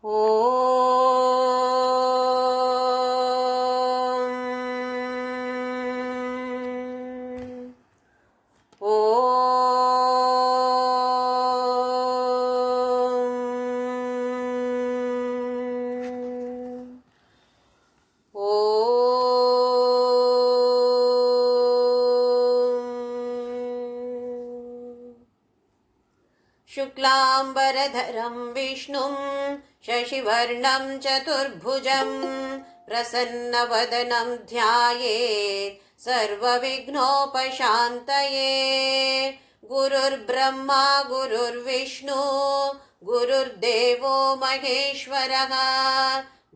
Om. शुक्लाम्बरधरं विष्णुं शशिवर्णं चतुर्भुजं प्रसन्नवदनं ध्यायेत् सर्वविघ्नोपशान्तये। गुरुर्ब्रह्मा गुरुर्विष्णु गुरुर्देवो महेश्वरः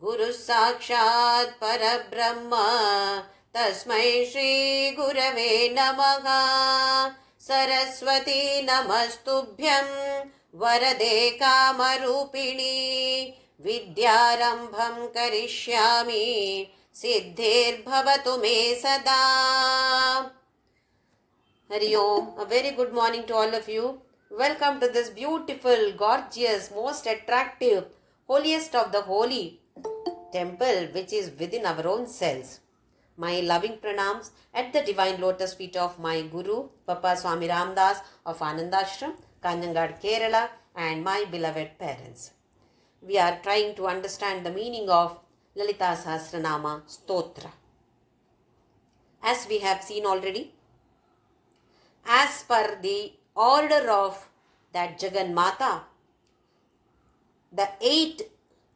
गुरुः साक्षात् परब्रह्म तस्मै श्रीगुरवे नमः। सरस्वती नमस्तुभ्यं वरदे कामरूपिणी विद्यारम्भं करिष्यामि सिद्धिर्भवतु मे सदा। Hari Om. A very good morning to all of you. Welcome to this beautiful, gorgeous, most attractive, holiest of the holy temple which is within our own selves. My loving pranams at the divine lotus feet of my Guru, Papa Swami Ramdas of Anandashram, Kanjangad, Kerala, and my beloved parents. We are trying to understand the meaning of Lalitha Sahasranama Stotra. As we have seen already, as per the order of that Jagan Mata, the 8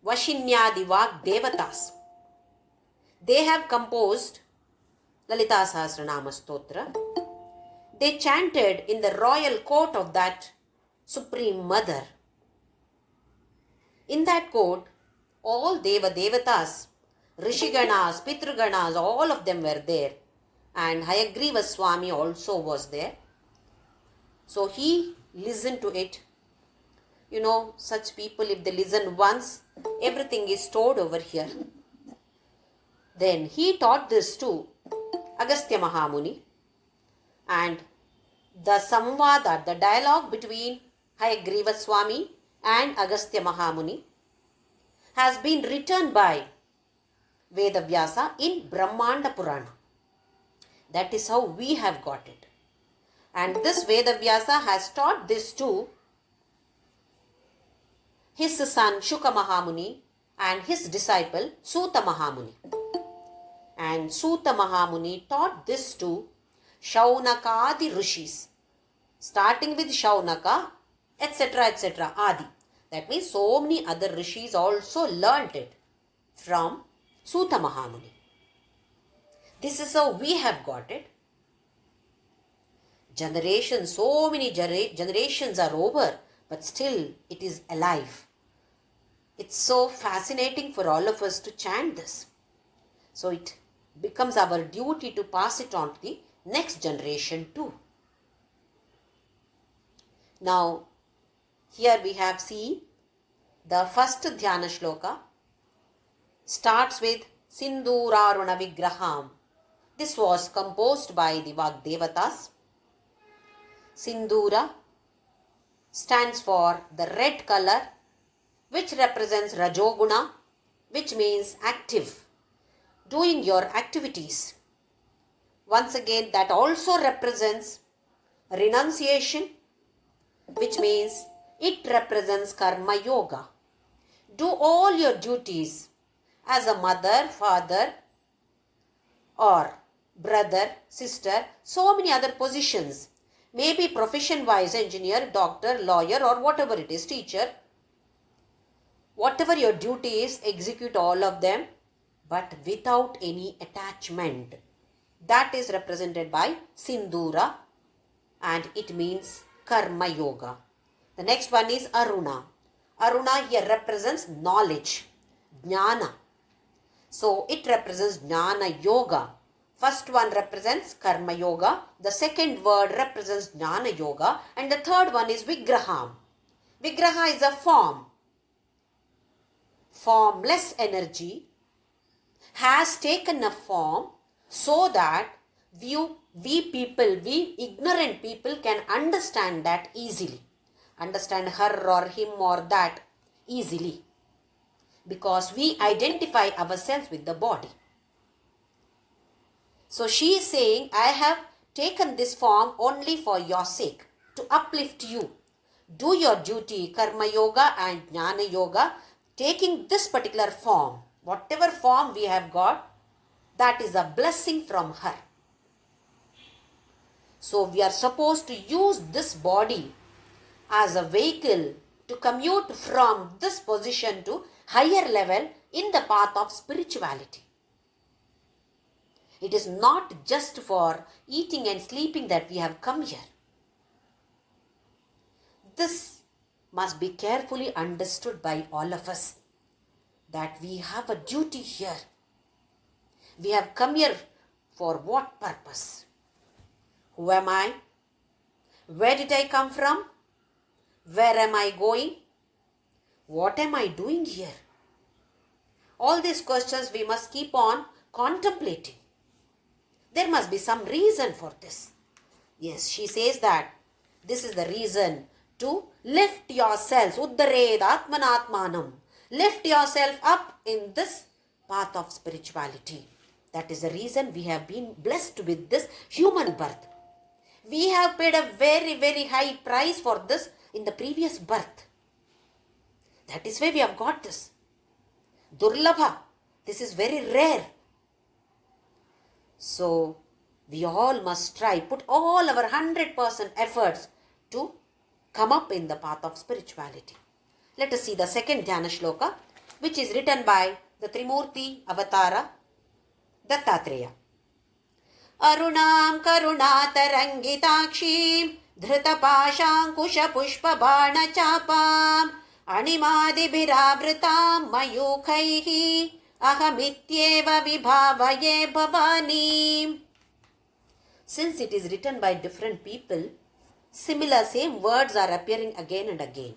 Vashinyadi Vak Devatas, they have composed Lalita Sahasranama Stotra. They chanted in the royal court of that Supreme Mother. In that court, all Deva Devatas, Rishiganas, Pitraganas, all of them were there. And Hayagriva Swami also was there. So he listened to it. You know, such people, if they listen once, everything is stored over here. Then he taught this to Agastya Mahamuni, and the samvada, the dialogue between Hayagriva Swami and Agastya Mahamuni has been written by Vedavyasa in Brahmanda Purana. That is how we have got it. And this Vedavyasa has taught this to his son Shuka Mahamuni and his disciple Suta Mahamuni. And Suta Mahamuni taught this to Shaunakadi Rishis, starting with Shaunaka, etc., etc., Adi. That means so many other Rishis also learnt it from Suta Mahamuni. This is how we have got it. Generations, so many generations are over, but still it is alive. It's so fascinating for all of us to chant this. So it becomes our duty to pass it on to the next generation too. Now, here we have seen the first Dhyana Shloka starts with Sindhuraruna Vigraham. This was composed by the Vagdevatas. Sindhura stands for the red color, which represents Rajoguna, which means active, doing your activities. Once again, that also represents renunciation, which means it represents Karma Yoga. Do all your duties as a mother, father, or brother, sister, so many other positions. Maybe profession-wise, engineer, doctor, lawyer, or whatever it is, teacher. Whatever your duty is, execute all of them, but without any attachment. That is represented by Sindhura, and it means Karma Yoga. The next one is Aruna. Aruna here represents knowledge, Jnana. So it represents Jnana Yoga. First one represents Karma Yoga, the second word represents Jnana Yoga, and the third one is Vigraham. Vigraha is a form. Formless energy has taken a form so that we ignorant people can understand that easily. Understand her or him or that easily. because we identify ourselves with the body. So she is saying, I have taken this form only for your sake, to uplift you. Do your duty, Karma Yoga and Jnana Yoga, taking this particular form. Whatever form we have got, that is a blessing from her. So we are supposed to use this body as a vehicle to commute from this position to higher level in the path of spirituality. It is not just for eating and sleeping that we have come here. This must be carefully understood by all of us, that we have a duty here. We have come here for what purpose? Who am I? Where did I come from? Where am I going? What am I doing here? All these questions we must keep on contemplating. There must be some reason for this. Yes, she says that this is the reason to lift yourselves. Uddared atmanatmanam. Lift yourself up in this path of spirituality. That is the reason we have been blessed with this human birth. We have paid a very, very high price for this in the previous birth. That is why we have got this. Durlabha. This is very rare. So, we all must try, put all our 100% efforts to come up in the path of spirituality. Let us see the second Dhyana Shloka, which is written by the Trimurti Avatara, Dattatreya. Arunam karunatarangitaakshim dhrutapashankusha pushpa bana chapam animadibhiravritam mayukhaihi ahamityeva vibhavaye bhavani. Since it is written by different people, similar same words are appearing again and again.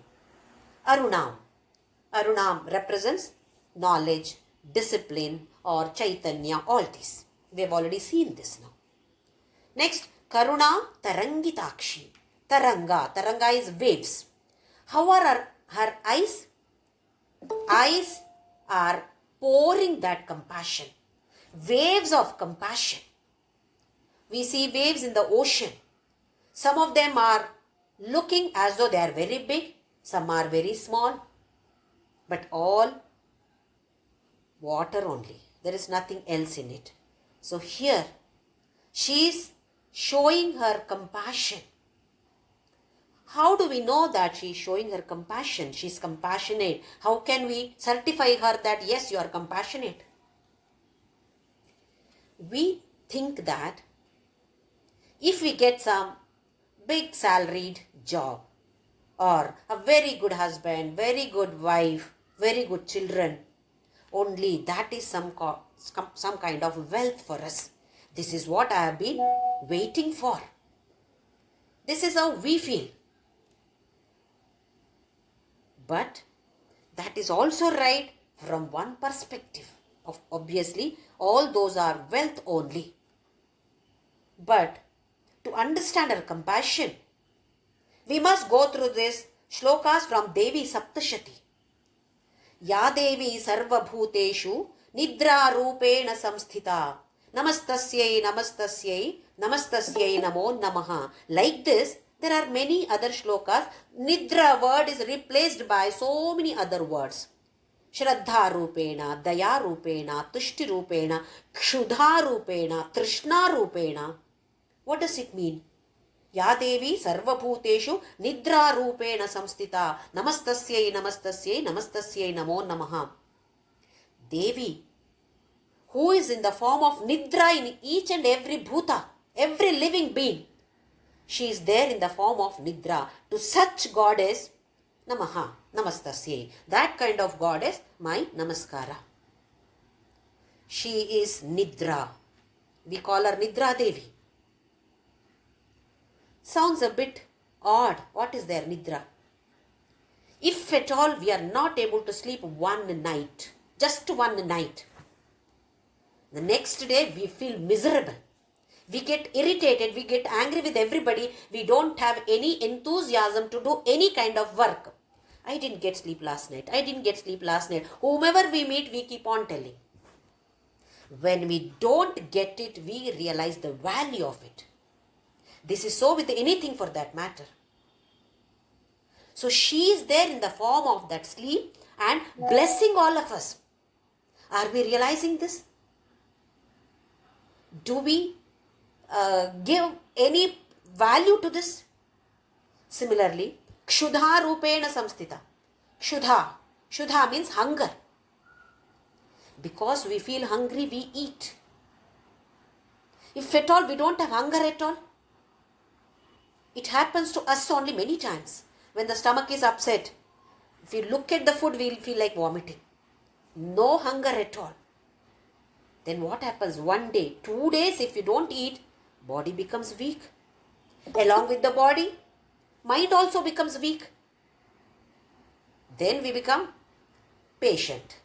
Arunam. Arunam represents knowledge, discipline or Chaitanya, all these. We have already seen this now. Next, Karuna Tarangitakshi. Taranga. Taranga is waves. How are her eyes? Eyes are pouring that compassion. Waves of compassion. We see waves in the ocean. Some of them are looking as though they are very big. Some are very small. But all water only. There is nothing else in it. So here, she is showing her compassion. How do we know that she is showing her compassion? She is compassionate. How can we certify her that yes, you are compassionate? We think that if we get some big salaried job or a very good husband, very good wife, very good children, only that is some kind of wealth for us. This is what I have been waiting for. This is how we feel. But that is also right from one perspective. Obviously, all those are wealth only. But to understand our compassion, we must go through this shlokas from Devi Saptashati. Ya Devi Sarva Bhuteshu Nidra Rupena Samsthita Namastasyai Namastasyai Namastasyai Namo Namaha. Like this, there are many other shlokas. Nidra word is replaced by so many other words. Shraddha Rupena, Daya Rupena, Tushti Rupena, Kshudha Rupena, Trishna Rupena. What does it mean? Ya Devi Sarva Bhuteshu Nidra Rupena Samstita Namastasyai Namastasyai Namastasyai Namo Namaha. Devi, who is in the form of Nidra in each and every Bhuta, every living being. She is there in the form of Nidra. To such goddess, Namaha, Namastasyai. That kind of goddess, my Namaskara. She is Nidra. We call her Nidra Devi. Sounds a bit odd. What is there, Nidra? If at all we are not able to sleep one night, just one night, the next day we feel miserable. We get irritated, we get angry with everybody. We don't have any enthusiasm to do any kind of work. I didn't get sleep last night. I didn't get sleep last night. Whomever we meet, we keep on telling. When we don't get it, we realize the value of it. This is so with anything for that matter. So she is there in the form of that sleep and blessing all of us. Are we realizing this? Do we give any value to this? Similarly, Kshudha Rupena Samstita. Kshudha means hunger. Because we feel hungry, we eat. If at all we don't have hunger at all, it happens to us only many times. When the stomach is upset, if we look at the food, we will feel like vomiting. No hunger at all. Then what happens? 1 day, 2 days, if you don't eat, body becomes weak. Along with the body, mind also becomes weak. Then we become patient.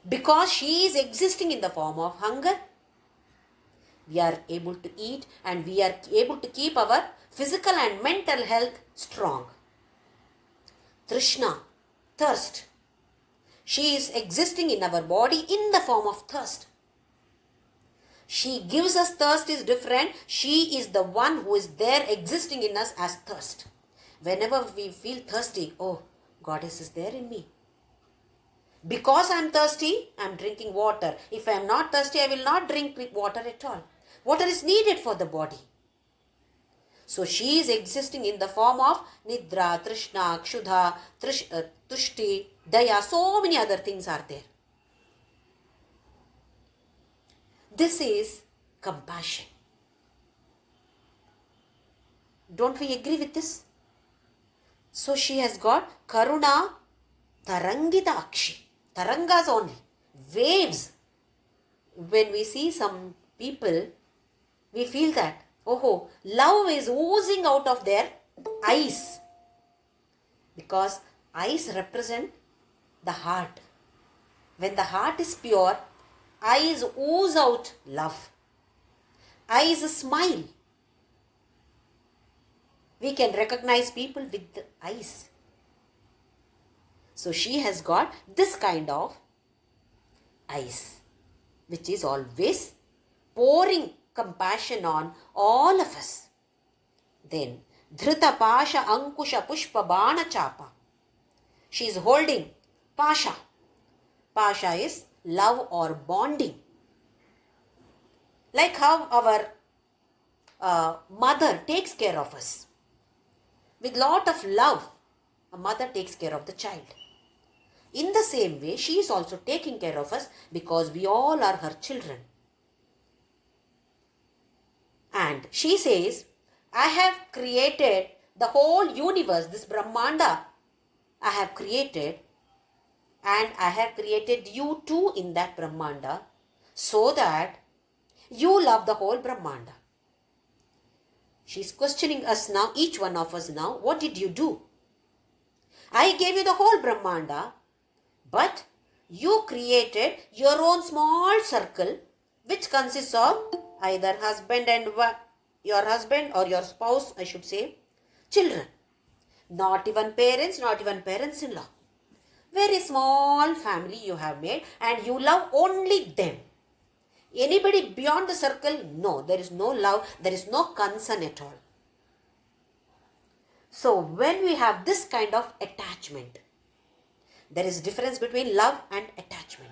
Because she is existing in the form of hunger, we are able to eat and we are able to keep our physical and mental health strong. Trishna, thirst. She is existing in our body in the form of thirst. She gives us thirst is different. She is the one who is there existing in us as thirst. Whenever we feel thirsty, oh, Goddess is there in me. Because I am thirsty, I am drinking water. If I am not thirsty, I will not drink water at all. Water is needed for the body. So she is existing in the form of Nidra, Trishna, Kshudha, Tushti, Daya. So many other things are there. This is compassion. Don't we agree with this? So she has got Karuna Tarangita Akshi. Tarangas only. Waves. When we see some people, we feel that, oh, love is oozing out of their eyes. Because eyes represent the heart. When the heart is pure, eyes ooze out love. Eyes smile. We can recognize people with the eyes. So she has got this kind of eyes, which is always pouring compassion on all of us. Then, Dhrita Pasha Ankusha Pushpa Bana Chapa. She is holding Pasha. Pasha is love or bonding. Like how our mother takes care of us. With lot of love, a mother takes care of the child. In the same way, she is also taking care of us because we all are her children. And she says, I have created the whole universe, this Brahmanda, I have created, and I have created you too in that Brahmanda, so that you love the whole Brahmanda. She is questioning us now, each one of us now, what did you do? I gave you the whole Brahmanda, but you created your own small circle, which consists of either husband and your husband or your spouse, I should say, children. Not even parents, not even parents-in-law. Very small family you have made and you love only them. Anybody beyond the circle? No, there is no love, there is no concern at all. So when we have this kind of attachment, there is difference between love and attachment.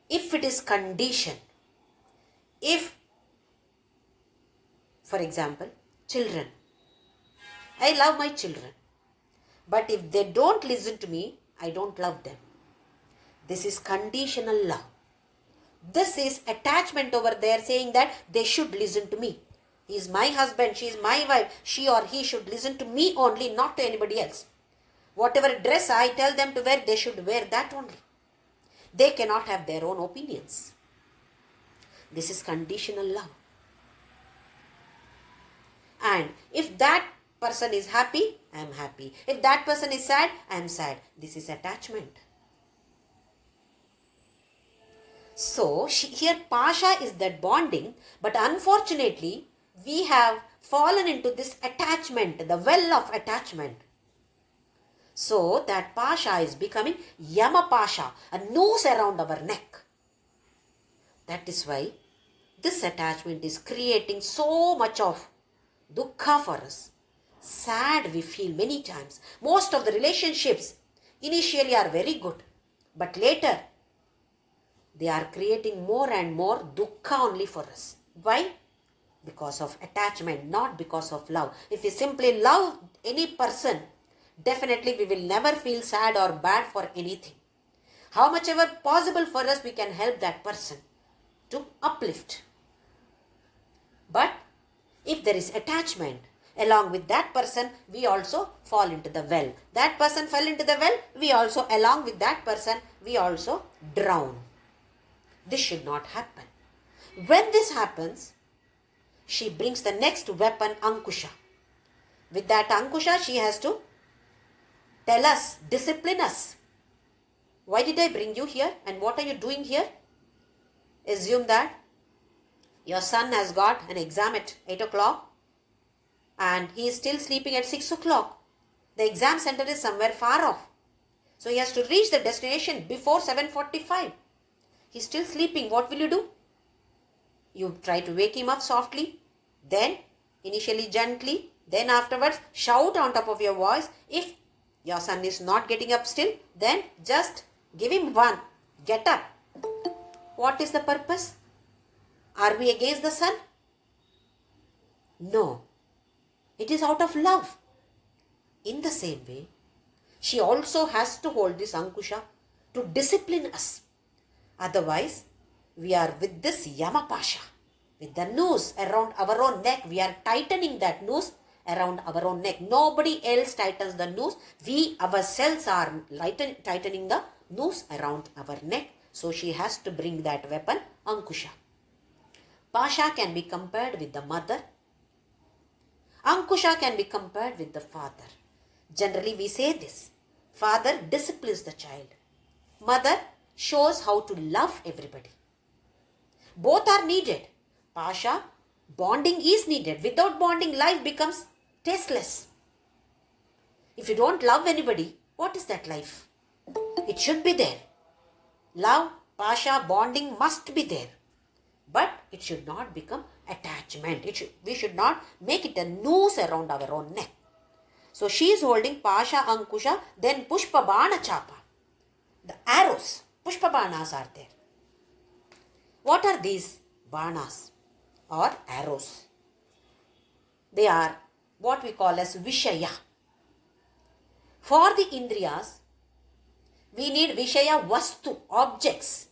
If it is conditioned, if, for example, children, I love my children, but if they don't listen to me, I don't love them. This is conditional love. This is attachment over there saying that they should listen to me. He is my husband, she is my wife, she or he should listen to me only, not to anybody else. Whatever dress I tell them to wear, they should wear that only. They cannot have their own opinions. This is conditional love. And if that person is happy, I am happy. If that person is sad, I am sad. This is attachment. So here Pasha is that bonding, but unfortunately we have fallen into this attachment, the well of attachment. So that pasha is becoming Yama Pasha, a noose around our neck. That is why this attachment is creating so much of dukkha for us. Sad we feel many times. Most of the relationships initially are very good, but later they are creating more and more dukkha only for us. Why? Because of attachment, not because of love. If we simply love any person, definitely we will never feel sad or bad for anything. How much ever possible for us, we can help that person to uplift. But if there is attachment, along with that person, we also fall into the well. That person fell into the well, we also, along with that person, we also drown. This should not happen. When this happens, she brings the next weapon, Ankusha. With that Ankusha, she has to tell us, discipline us. Why did I bring you here and what are you doing here? Assume that your son has got an exam at 8 o'clock and he is still sleeping at 6 o'clock. The exam center is somewhere far off. So he has to reach the destination before 7:45. He is still sleeping. What will you do? You try to wake him up softly, then initially gently, then afterwards shout on top of your voice. If your son is not getting up still, then just give him one. Get up. What is the purpose? Are we against the son? No. It is out of love. In the same way, she also has to hold this Ankusha to discipline us. Otherwise, we are with this Yamapasha, with the noose around our own neck. We are tightening that noose around our own neck. Nobody else tightens the noose. We ourselves are tightening the noose around our neck. So she has to bring that weapon, Ankusha. Pasha can be compared with the mother. Ankusha can be compared with the father. Generally we say this. Father disciplines the child. Mother shows how to love everybody. Both are needed. Pasha, bonding is needed. Without bonding, life becomes tasteless. If you don't love anybody, what is that life? It should be there. Love, pasha, bonding must be there. But it should not become attachment. We should not make it a noose around our own neck. So she is holding pasha, ankusha, then pushpa, bana, chapa. The arrows, pushpa banas are there. What are these banas or arrows? They are what we call as vishaya. For the indriyas, we need vishaya vastu, objects.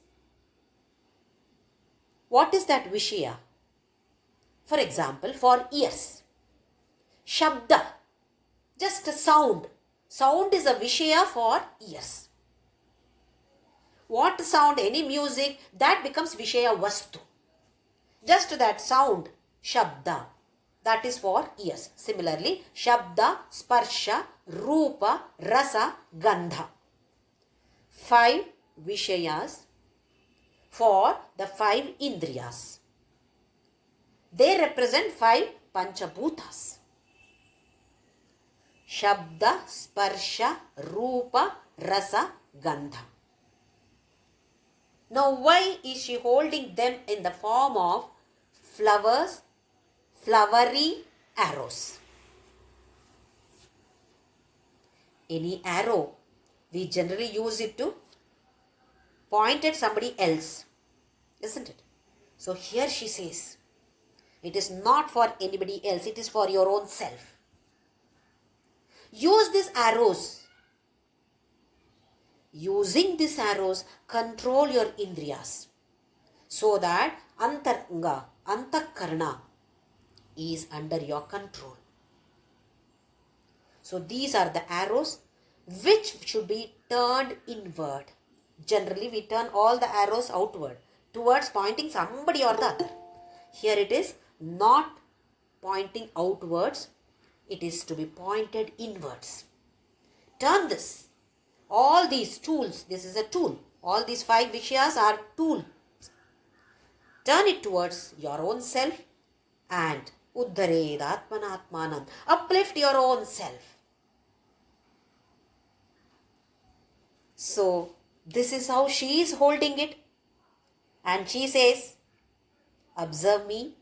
What is that vishaya? For example, for ears, shabda, just a sound. Sound is a vishaya for ears. What sound, any music, that becomes vishaya vastu. Just that sound, shabda, that is for ears. Similarly, shabda, sparsha, rupa, rasa, gandha. 5 vishayas for the 5 indriyas. They represent 5 panchabhutas. Shabda, sparsha, rupa, rasa, gandha. Now why is she holding them in the form of flowers, flowery arrows? Any arrow, we generally use it to point at somebody else, isn't it? So here she says, it is not for anybody else, it is for your own self. Use these arrows. Using these arrows, control your indriyas so that antaranga, antakarna is under your control. So these are the arrows which should be turned inward. Generally we turn all the arrows outward towards pointing somebody or the other. Here it is not pointing outwards, it is to be pointed inwards. Turn this. All these tools, this is a tool. All these 5 vishayas are tools. Turn it towards your own self and Uddhared Atmanatmanam. Uplift your own self. So, this is how she is holding it. And she says, observe me,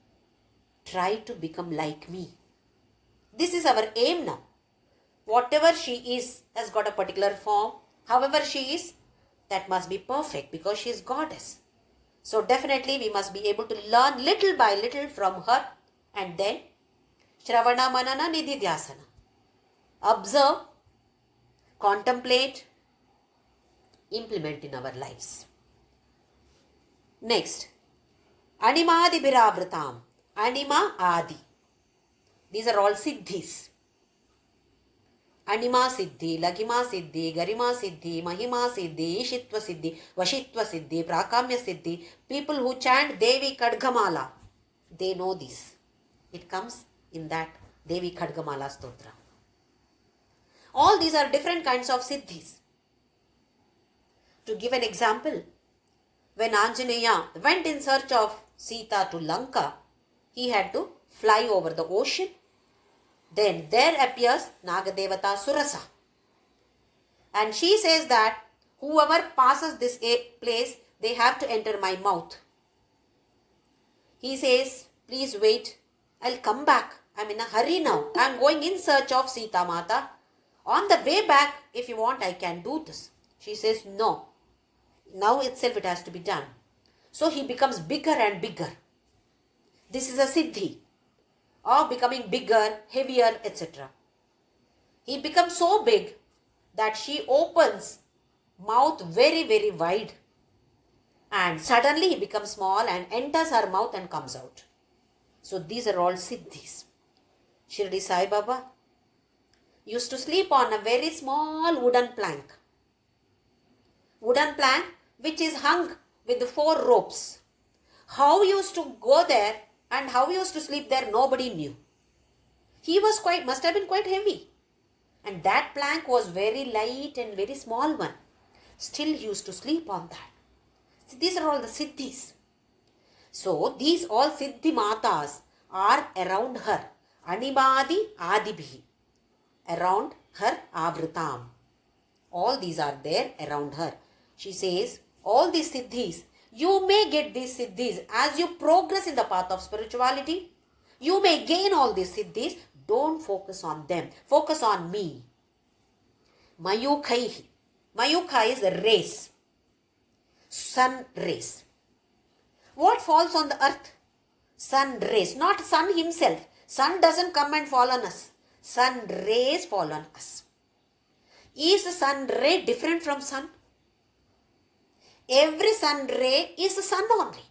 try to become like me. This is our aim now. Whatever she is has got a particular form. However she is, that must be perfect because she is goddess. So definitely we must be able to learn little by little from her, and then Shravana Manana Nididhyasana. Observe, contemplate, implement in our lives. Next, Animadi Bhiravratam. Anima Adi. These are all siddhis. Anima siddhi, Lagima siddhi, Garima siddhi, Mahima siddhi, Ishitva siddhi, Vashitva siddhi, Prakamya siddhi. People who chant Devi Kadgamala, they know this. It comes in that Devi Kadgamala Stotra. All these are different kinds of siddhis. To give an example, when Anjaneya went in search of Sita to Lanka, he had to fly over the ocean. Then there appears Nagadevata Surasa. And she says that whoever passes this place, they have to enter my mouth. He says, please wait, I'll come back. I'm in a hurry now. I'm going in search of Sita Mata. On the way back, if you want, I can do this. She says, no. Now itself it has to be done. So he becomes bigger and bigger. This is a siddhi of becoming bigger, heavier, etc. He becomes so big that she opens mouth very, very wide. And suddenly he becomes small and enters her mouth and comes out. So these are all siddhis. Shirdi Sai Baba used to sleep on a very small wooden plank. Wooden plank which is hung with 4 ropes. How he used to go there and how he used to sleep there, nobody knew. He must have been quite heavy. And that plank was very light and very small one. Still he used to sleep on that. So these are all the siddhis. So these all siddhi matas are around her. Animadi adibhi. Around her avritam. All these are there around her. She says, all these siddhis, you may get these siddhis as you progress in the path of spirituality. You may gain all these siddhis. Don't focus on them. Focus on me. Mayukhaihi. Mayukha is a rays. Sun rays. What falls on the earth? Sun rays. Not sun himself. Sun doesn't come and fall on us. Sun rays fall on us. Is the sun ray different from sun? Every sun ray is the sun only.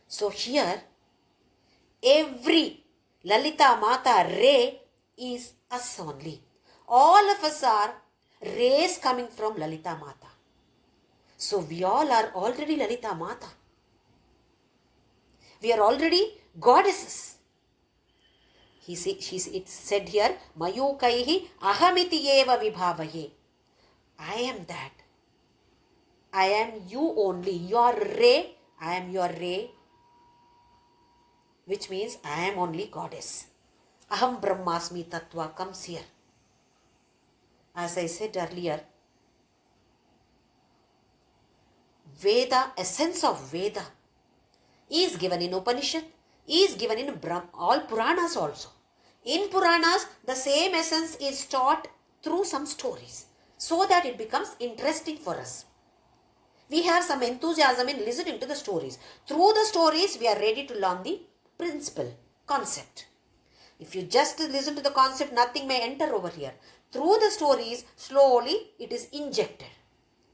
So here, every Lalita Mata ray is us only. All of us are rays coming from Lalita Mata. So we all are already Lalita Mata. We are already goddesses. It's said here, Mayukaihi ahamiti eva vibhavaye. I am that. I am you only. Your ray, I am your ray. Which means I am only goddess. Aham Brahmasmi Tattva comes here. As I said earlier, Veda, essence of Veda, is given in Upanishad, is given in all Puranas also. In Puranas, the same essence is taught through some stories, so that it becomes interesting for us. We have some enthusiasm in listening to the stories. Through the stories, we are ready to learn the principle, concept. If you just listen to the concept, nothing may enter over here. Through the stories, slowly it is injected.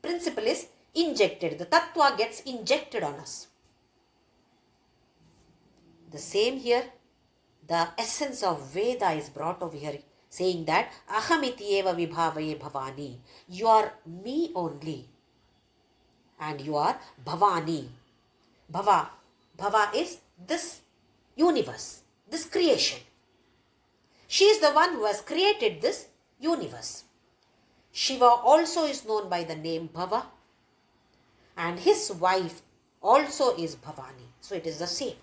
Principle is injected. The tattva gets injected on us. The same here, the essence of Veda is brought over here, saying that ahamiti eva vibhavaye bhavani. You are me only. And you are Bhavani. Bhava. Bhava is this universe, this creation. She is the one who has created this universe. Shiva also is known by the name Bhava. And his wife also is Bhavani. So it is the same.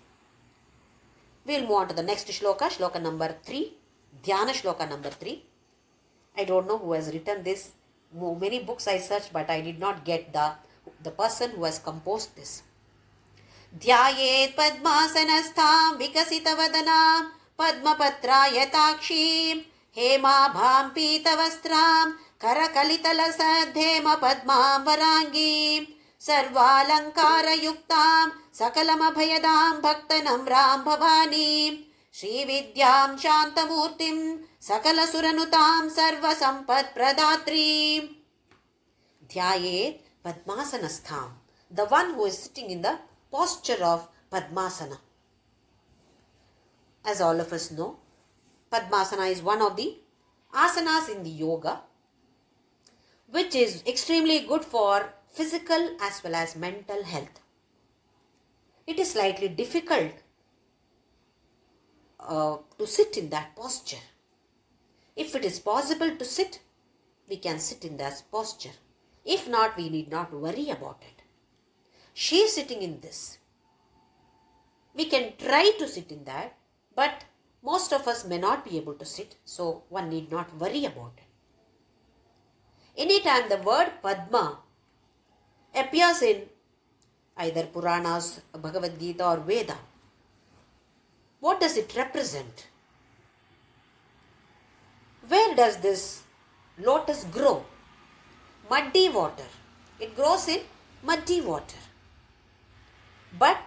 We'll move on to the next shloka, shloka number 3, Dhyana Shloka number 3. I don't know who has written this. Many books I searched, but I did not get the person who has composed this. Dhyayet padmasanastham vikasitavadana padmapatrayatakshiim hemabham pitavastram karakalitalasadhema padmam varangim sarvalankarayuktam sakalamabhayadam bhaktanamram bhavanim Srividyam Shantamurtim Sakalasuраnutam Sarvasampat Pradatri. Dhyayet Padmasanastham, the one who is sitting in the posture of Padmasana. As all of us know, Padmasana is one of the asanas in the yoga, which is extremely good for physical as well as mental health. It is slightly difficult to sit in that posture. If it is possible to sit, we can sit in that posture. If not, we need not worry about it. She is sitting in this. We can try to sit in that, but most of us may not be able to sit, so one need not worry about it. Anytime the word Padma appears in either Puranas, Bhagavad Gita or Veda, what does it represent? Where does this lotus grow? Muddy water. It grows in muddy water. But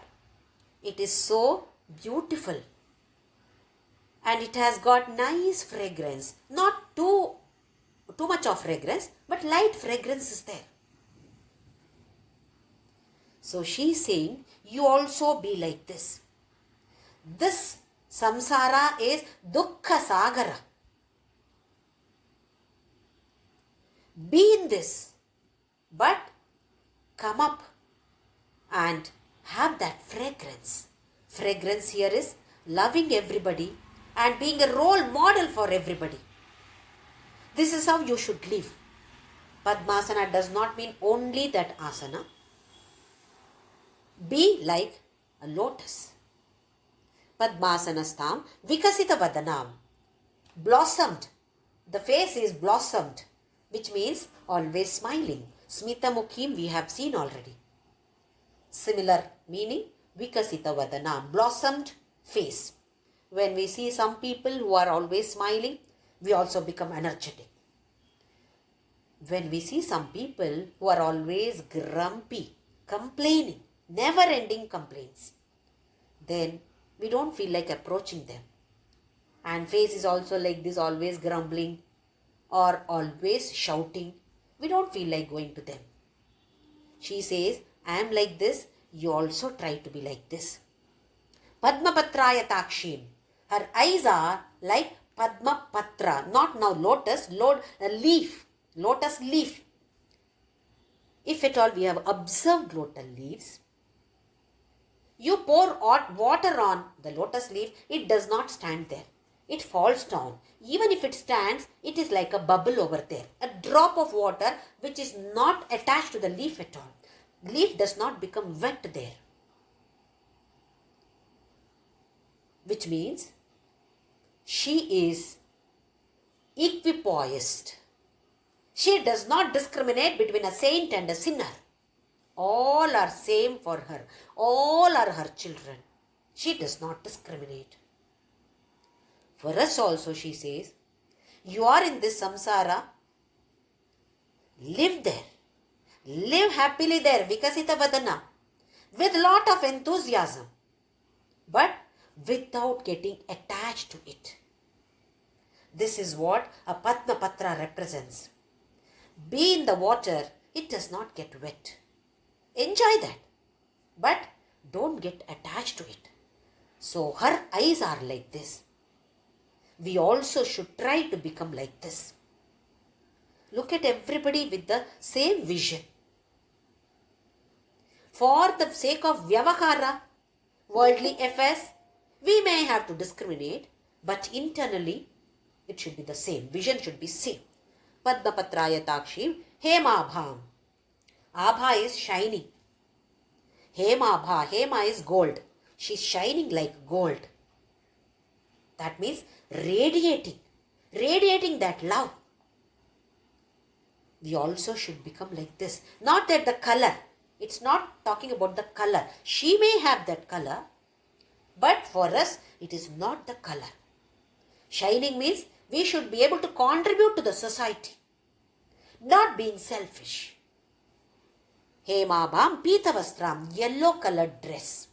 it is so beautiful. And it has got nice fragrance. Not too much of fragrance, but light fragrance is there. So she is saying, you also be like this. This samsara is dukkha sagara. Be in this, but come up and have that fragrance. Fragrance here is loving everybody and being a role model for everybody. This is how you should live. Padmasana does not mean only that asana. Be like a lotus. Padmasanastham vikasita vadanam. Blossomed. The face is blossomed, which means always smiling. Smita mukhim we have seen already. Similar meaning, vikasita vadanam, blossomed face. When we see some people who are always smiling, we also become energetic. When we see some people who are always grumpy, complaining, never-ending complaints, then we don't feel like approaching them. And face is also like this, always grumbling or always shouting. We don't feel like going to them. She says, I am like this, you also try to be like this. Padma patraya takshim. Her eyes are like Padma patra, not now lotus, leaf, lotus leaf. If at all we have observed lotus leaves, you pour hot water on the lotus leaf, it does not stand there. It falls down. Even if it stands, it is like a bubble over there. A drop of water which is not attached to the leaf at all. Leaf does not become wet there. Which means she is equipoised. She does not discriminate between a saint and a sinner. All are same for her. All are her children. She does not discriminate. For us also, she says, you are in this samsara. Live there. Live happily there. Vikasita vadana. With lot of enthusiasm. But without getting attached to it. This is what a Padma Patra represents. Be in the water, it does not get wet. Enjoy that. But don't get attached to it. So her eyes are like this. We also should try to become like this. Look at everybody with the same vision. For the sake of Vyavahara, worldly affairs, we may have to discriminate, but internally it should be the same. Vision should be same. Padma patraya takshim hema bham. Abha is shining. Hema bha. Hema is gold. She is shining like gold. That means radiating that love. We also should become like this. Not that the color, it's not talking about the color. She may have that color, but for us, it is not the color. Shining means we should be able to contribute to the society, not being selfish. Hemabam Pitavastram, yellow colored dress.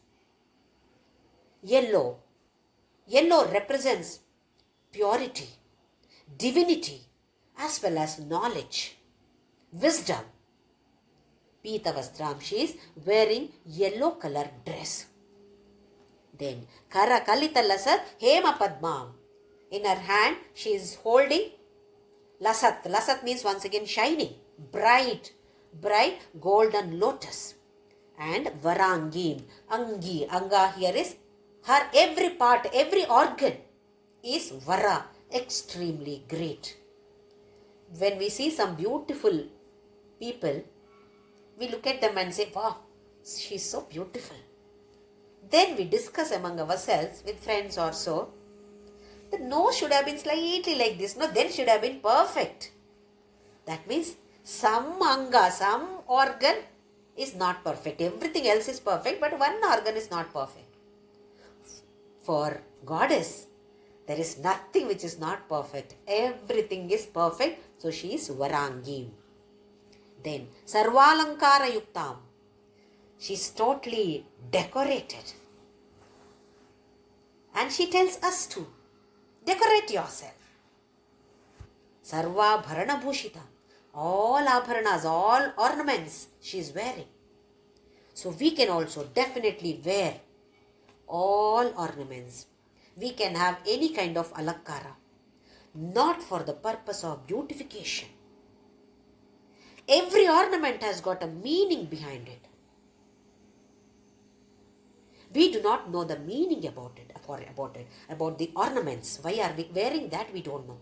Yellow represents purity, divinity, as well as knowledge, wisdom. Pitavastram, she is wearing yellow colored dress. Then Kara Kalita Lasat Hema Padmam. In her hand, she is holding Lasat. Lasat means once again shining, bright golden lotus. And Varangin, Angi. Anga here is her every part, every organ is Vara, extremely great. When we see some beautiful people, we look at them and say, wow, she's so beautiful. Then we discuss among ourselves with friends or so. The nose should have been slightly like this. No, then should have been perfect. That means some anga, some organ is not perfect. Everything else is perfect, but one organ is not perfect. For Goddess, there is nothing which is not perfect. Everything is perfect. So she is Varangi. Then Sarvalankara Yuktam. She is totally decorated. And she tells us to decorate yourself. Sarva Bharana Bhushita. All abharanas, all ornaments she is wearing. So we can also definitely wear all ornaments. We can have any kind of alankara, not for the purpose of beautification. Every ornament has got a meaning behind it. We do not know the meaning about the ornaments. Why are we wearing that? We don't know.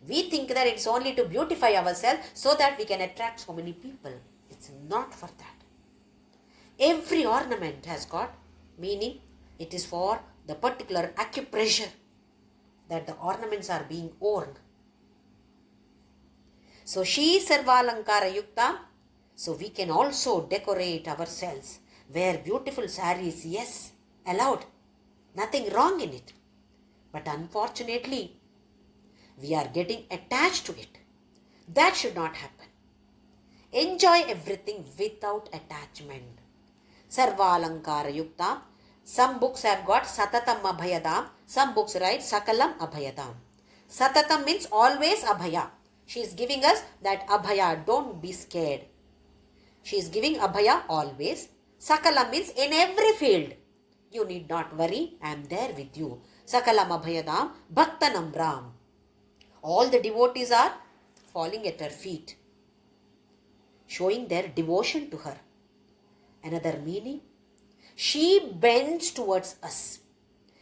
We think that it's only to beautify ourselves so that we can attract so many people. It's not for that. Every ornament has got meaning. It is for the particular acupressure that the ornaments are being worn. So she is Sarvalankara Yukta. So we can also decorate ourselves. Wear beautiful saris, yes, allowed. Nothing wrong in it. But unfortunately, we are getting attached to it. That should not happen. Enjoy everything without attachment. Sarvalankara Yukta. Some books have got Satatam Abhayadam. Some books write Sakalam Abhayadam. Satatam means always Abhaya. She is giving us that Abhaya, don't be scared. She is giving Abhaya always. Sakalam means in every field. You need not worry, I am there with you. Sakalam Abhayadam Bhaktanam Ram. All the devotees are falling at her feet, showing their devotion to her. Another meaning, she bends towards us.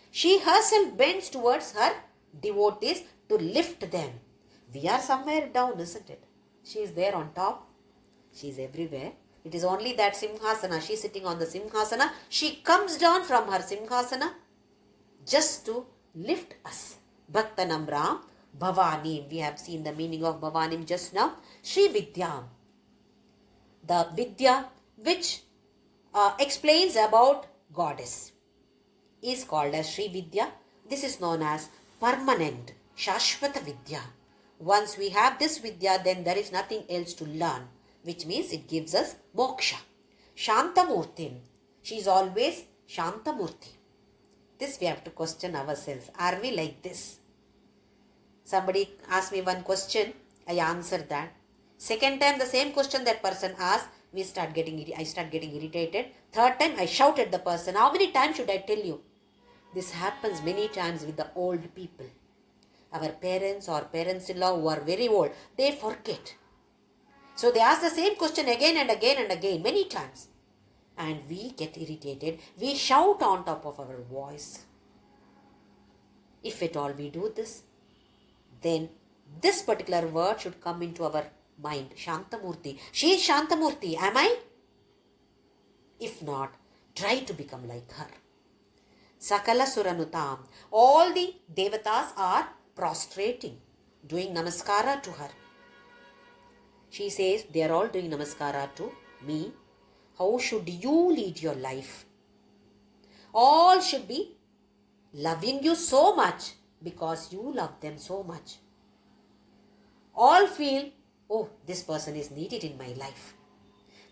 She herself bends towards her devotees to lift them. We are somewhere down, isn't it? She is there on top. She is everywhere. It is only that Simhasana. She is sitting on the Simhasana. She comes down from her Simhasana just to lift us. Bhaktanam Ram, Bhavanim. We have seen the meaning of Bhavanim just now. Sri Vidyam. The Vidya which explains about Goddess is called as Sri Vidya. This is known as permanent, Shashvata Vidya. Once we have this Vidya, then there is nothing else to learn, which means it gives us moksha. Shantamurtim. She is always Shantamurti. This we have to question ourselves. Are we like this? Somebody asked me one question, I answered that. Second time the same question that person asked, I start getting irritated. Third time I shout at the person. How many times should I tell you? This happens many times with the old people. Our parents or parents-in-law who are very old, they forget. So they ask the same question again and again and again, many times. And we get irritated. We shout on top of our voice. If at all we do this, then this particular word should come into our mind. Shantamurti. She is Shantamurti. Am I? If not, try to become like her. Sakala Suranutam. All the devatas are prostrating, doing namaskara to her. She says they are all doing namaskara to me. How should you lead your life? All should be loving you so much because you love them so much. All feel, oh, this person is needed in my life.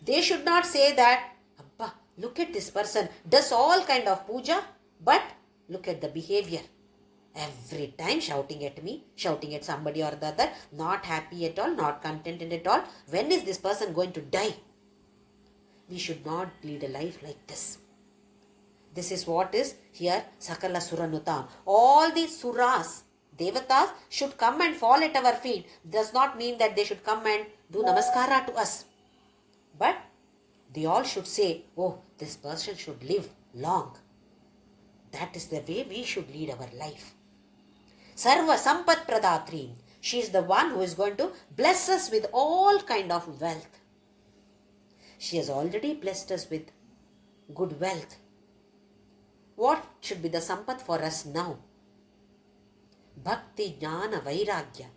They should not say that, Abba, look at this person, does all kind of puja, but look at the behavior. Every time shouting at me, shouting at somebody or the other, not happy at all, not contented at all. When is this person going to die? We should not lead a life like this. This is what is here Sakala Suranutam. All the suras, devatas should come and fall at our feet. Does not mean that they should come and do namaskara to us. But they all should say, oh, this person should live long. That is the way we should lead our life. Sarva Sampat Pradatri. She is the one who is going to bless us with all kind of wealth. She has already blessed us with good wealth. What should be the Sampat for us now? Bhakti Jnana Vairagya.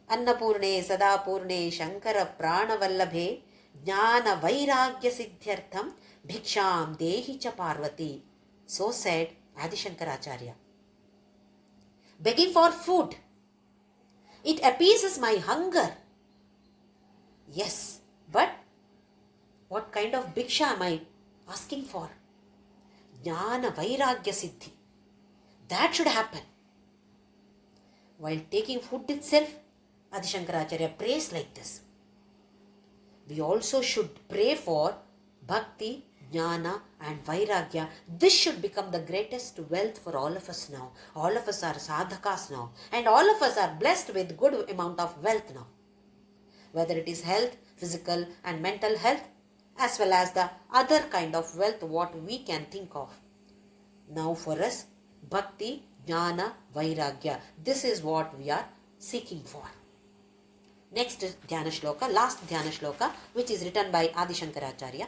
Annapurne Sadapurne Shankara Pranavallabhe Jnana Vairagya Siddhyartham Bhiksham Dehi Cha Parvati. So said Adi Shankaracharya. Begging for food. It appeases my hunger. Yes, but what kind of bhiksha am I asking for? Jnana Vairagya Siddhi. That should happen. While taking food itself, Adi Shankaracharya prays like this. We also should pray for Bhakti, Jnana and Vairagya. This should become the greatest wealth for all of us now. All of us are sadhakas now. And all of us are blessed with good amount of wealth now. Whether it is health, physical and mental health, as well as the other kind of wealth what we can think of. Now for us, Bhakti, Jnana, Vairagya. This is what we are seeking for. Next is Dhyana Shloka, last Dhyana Shloka, which is written by Adi Shankaracharya.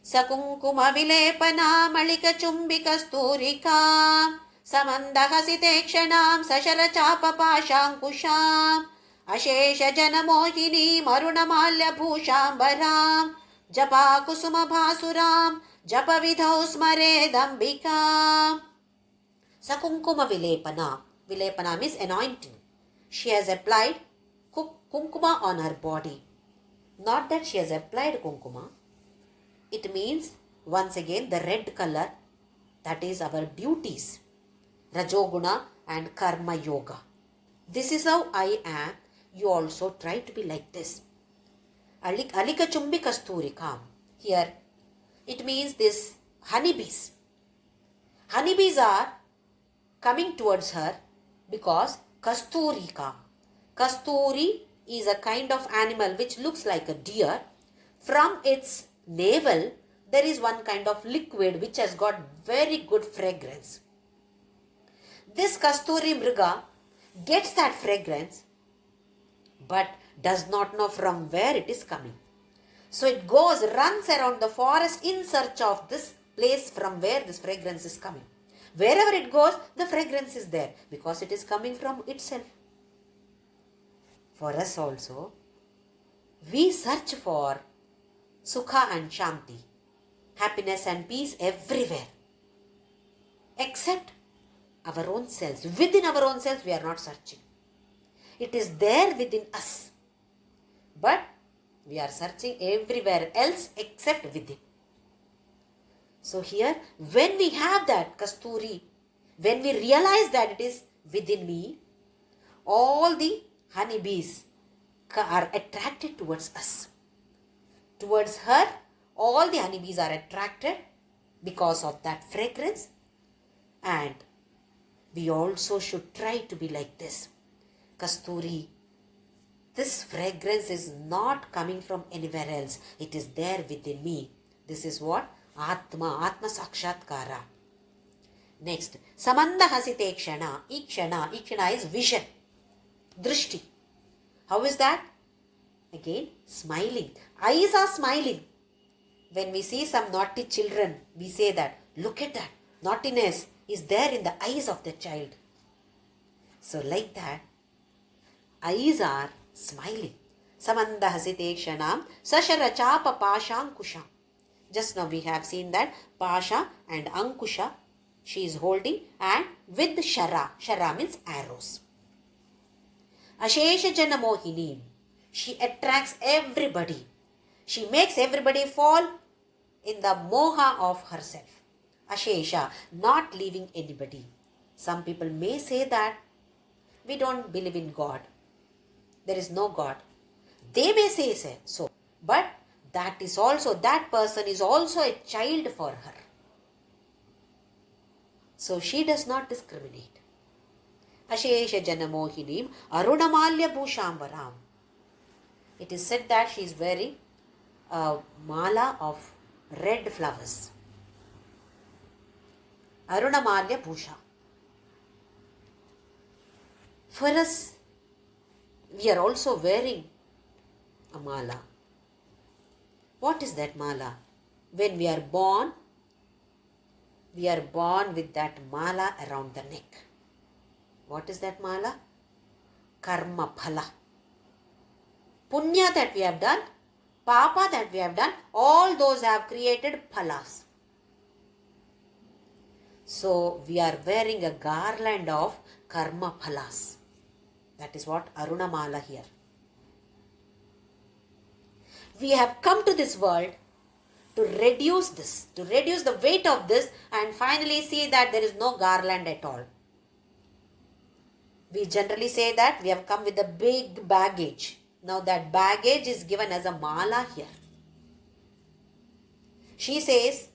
Sakunkuma vilepana malika chumbika sturika samandahasitekshanam sashara chapa pashankusham ashesha janamohini marunamalya bhushambaram japa kusuma bhasuram japa vidhau smaredambika. Sakunkuma vilepana. Vilepana means anointing. She has applied kunkuma on her body. Not that she has applied kunkuma. It means, once again, the red color, that is our duties, Rajoguna and Karma Yoga. This is how I am. You also try to be like this. Alika Chumbi Kasturika. Here, it means this honeybees. Honeybees are coming towards her because Kasturika. Kasturi is a kind of animal which looks like a deer. From its navel, there is one kind of liquid which has got very good fragrance. This Kasturi Mriga gets that fragrance but does not know from where it is coming. So it runs around the forest in search of this place from where this fragrance is coming. Wherever it goes, the fragrance is there because it is coming from itself. For us also, we search for Sukha and Shanti, happiness and peace everywhere, except our own selves. Within our own selves, we are not searching. It is there within us, but we are searching everywhere else except within. So here, when we have that Kasturi, when we realize that it is within me, all the honeybees are attracted towards us. Towards her, all the honeybees are attracted because of that fragrance. And we also should try to be like this. Kasturi, this fragrance is not coming from anywhere else. It is there within me. This is what? Atma Sakshatkara. Next, Samanda Hasite Kshana. Ikshana is vision. Drishti. How is that? Again, smiling. Eyes are smiling. When we see some naughty children, we say that, look at that, naughtiness. is there in the eyes of the child. So like that, eyes are smiling. Samandha hasite kshanam sashara chapa pasha ankusha. Just now we have seen that pasha and ankusha she is holding, and with shara. Shara means arrows. Ashesha jana mohini. She attracts everybody. She makes everybody fall in the moha of herself. Ashesha, not leaving anybody. Some people may say that we don't believe in God. There is no God. They may say so. But that person is also a child for her. So she does not discriminate. Ashesha Janamohinim Arunamalya Bhushambaram. It is said that she is wearing a mala of red flowers. Arunamalya Bhusha. For us, we are also wearing a mala. What is that mala? When we are born with that mala around the neck. What is that mala? Karma phala. Punya that we have done, papa that we have done, all those have created phalas. So we are wearing a garland of karma phalas. That is what Aruna Mala here. We have come to this world to reduce this, to reduce the weight of this, and finally see that there is no garland at all. We generally say that we have come with a big baggage. Now that baggage is given as a mala here. She says,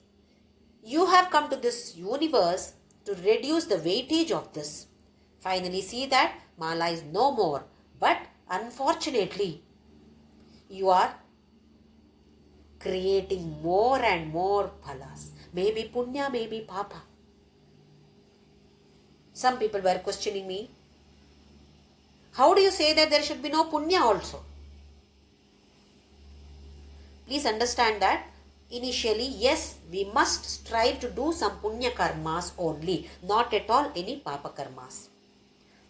you have come to this universe to reduce the weightage of this. Finally see that mala is no more. But unfortunately, you are creating more and more phalas. Maybe punya, maybe papa. Some people were questioning me, how do you say that there should be no punya also? Please understand that initially, yes, we must strive to do some punya karmas only, not at all any papa karmas.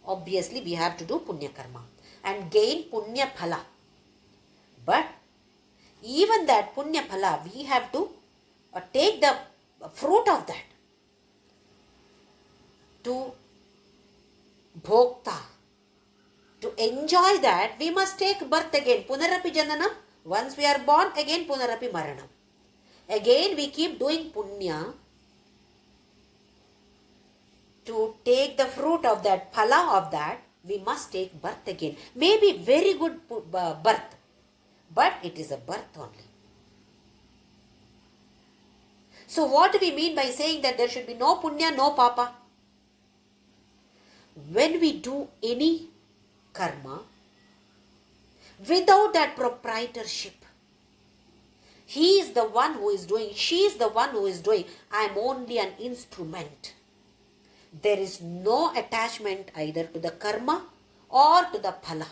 Obviously, we have to do punya karma and gain punya phala. But even that punya phala, we have to take the fruit of that to bhokta. To enjoy that, we must take birth again. Punarapi jananam. Once we are born, again punarapi maranam. Again we keep doing punya to take the fruit of that, phala of that. We must take birth again. Maybe very good birth, but it is a birth only. So what do we mean by saying that there should be no punya, no papa? When we do any karma without that proprietorship, he is the one who is doing, she is the one who is doing, I am only an instrument. There is no attachment either to the karma or to the phala.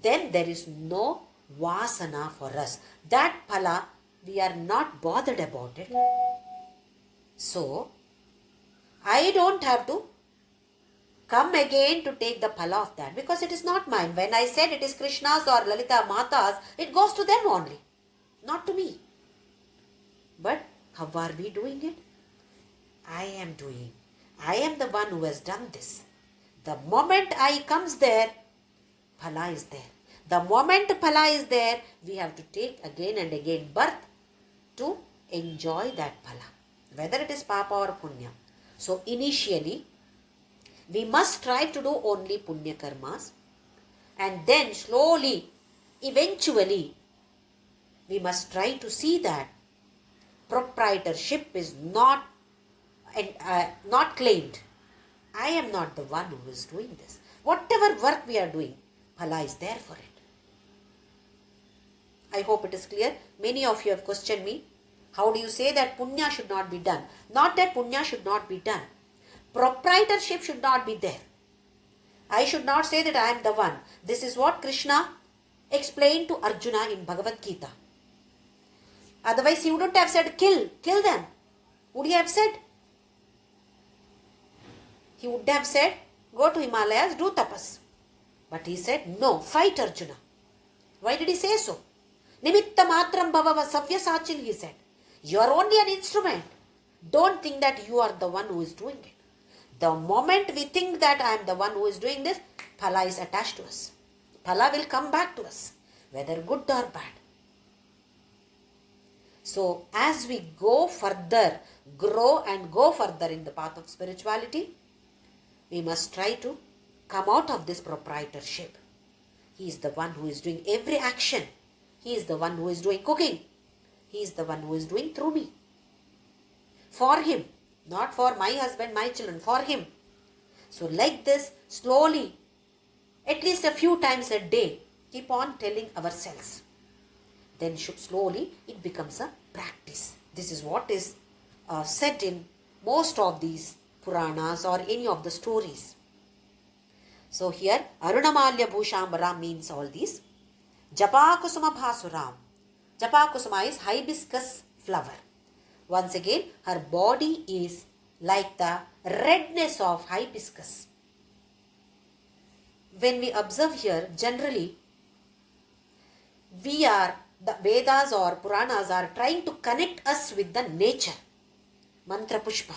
Then there is no vasana for us. That phala, we are not bothered about it. So, I don't have to come again to take the phala of that, because it is not mine. When I said it is Krishna's or Lalitha Mata's, it goes to them only, not to me. But how are we doing it? I am doing. I am the one who has done this. The moment I comes there, phala is there. The moment phala is there, we have to take again and again birth to enjoy that phala, whether it is papa or punya. So initially, we must strive to do only punya karmas, and then slowly, eventually, we must try to see that proprietorship is not claimed. I am not the one who is doing this. Whatever work we are doing, phala is there for it. I hope it is clear. Many of you have questioned me, how do you say that punya should not be done? Not that punya should not be done. Proprietorship should not be there. I should not say that I am the one. This is what Krishna explained to Arjuna in Bhagavad Gita. Otherwise he wouldn't have said kill them. Would he have said? He would have said, go to Himalayas, do tapas. But he said, no, fight Arjuna. Why did he say so? Nimitta matram bhava savyasachin, he said. You are only an instrument. Don't think that you are the one who is doing it. The moment we think that I am the one who is doing this, phala is attached to us. Phala will come back to us, whether good or bad. So as we go further, grow and go further in the path of spirituality, we must try to come out of this proprietorship. He is the one who is doing every action. He is the one who is doing cooking. He is the one who is doing through me. For him, not for my husband, my children, for him. So like this, slowly, at least a few times a day, keep on telling ourselves. Then slowly it becomes a practice. This is what is said in most of these Puranas or any of the stories. So here, Arunamalya Bhushambara means all these. Japakusuma Bhasuram. Japakusuma is hibiscus flower. Once again, her body is like the redness of hibiscus. When we observe here, generally, the Vedas or Puranas are trying to connect us with the nature. Mantra Pushpa.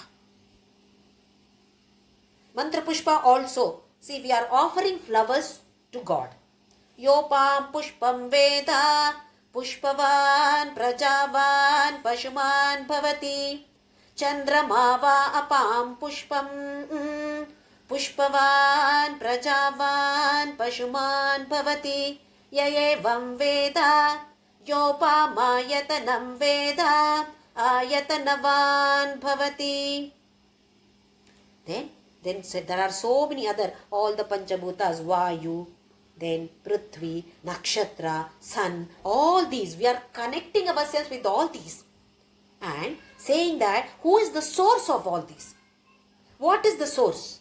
Mantra Pushpa also, see, we are offering flowers to God. Yopam Pushpam Veda Pushpavan Prajavan Pashuman Bhavati Chandramava Apam Pushpam Pushpavan Prajavan Pashuman Bhavati Yayevam Veda Yopamayatanam Veda Ayatanavan Bhavati. Then there are so many other, all the Panchabhutas, Vayu, then Prithvi, Nakshatra, Sun, all these. We are connecting ourselves with all these and saying that who is the source of all these? What is the source?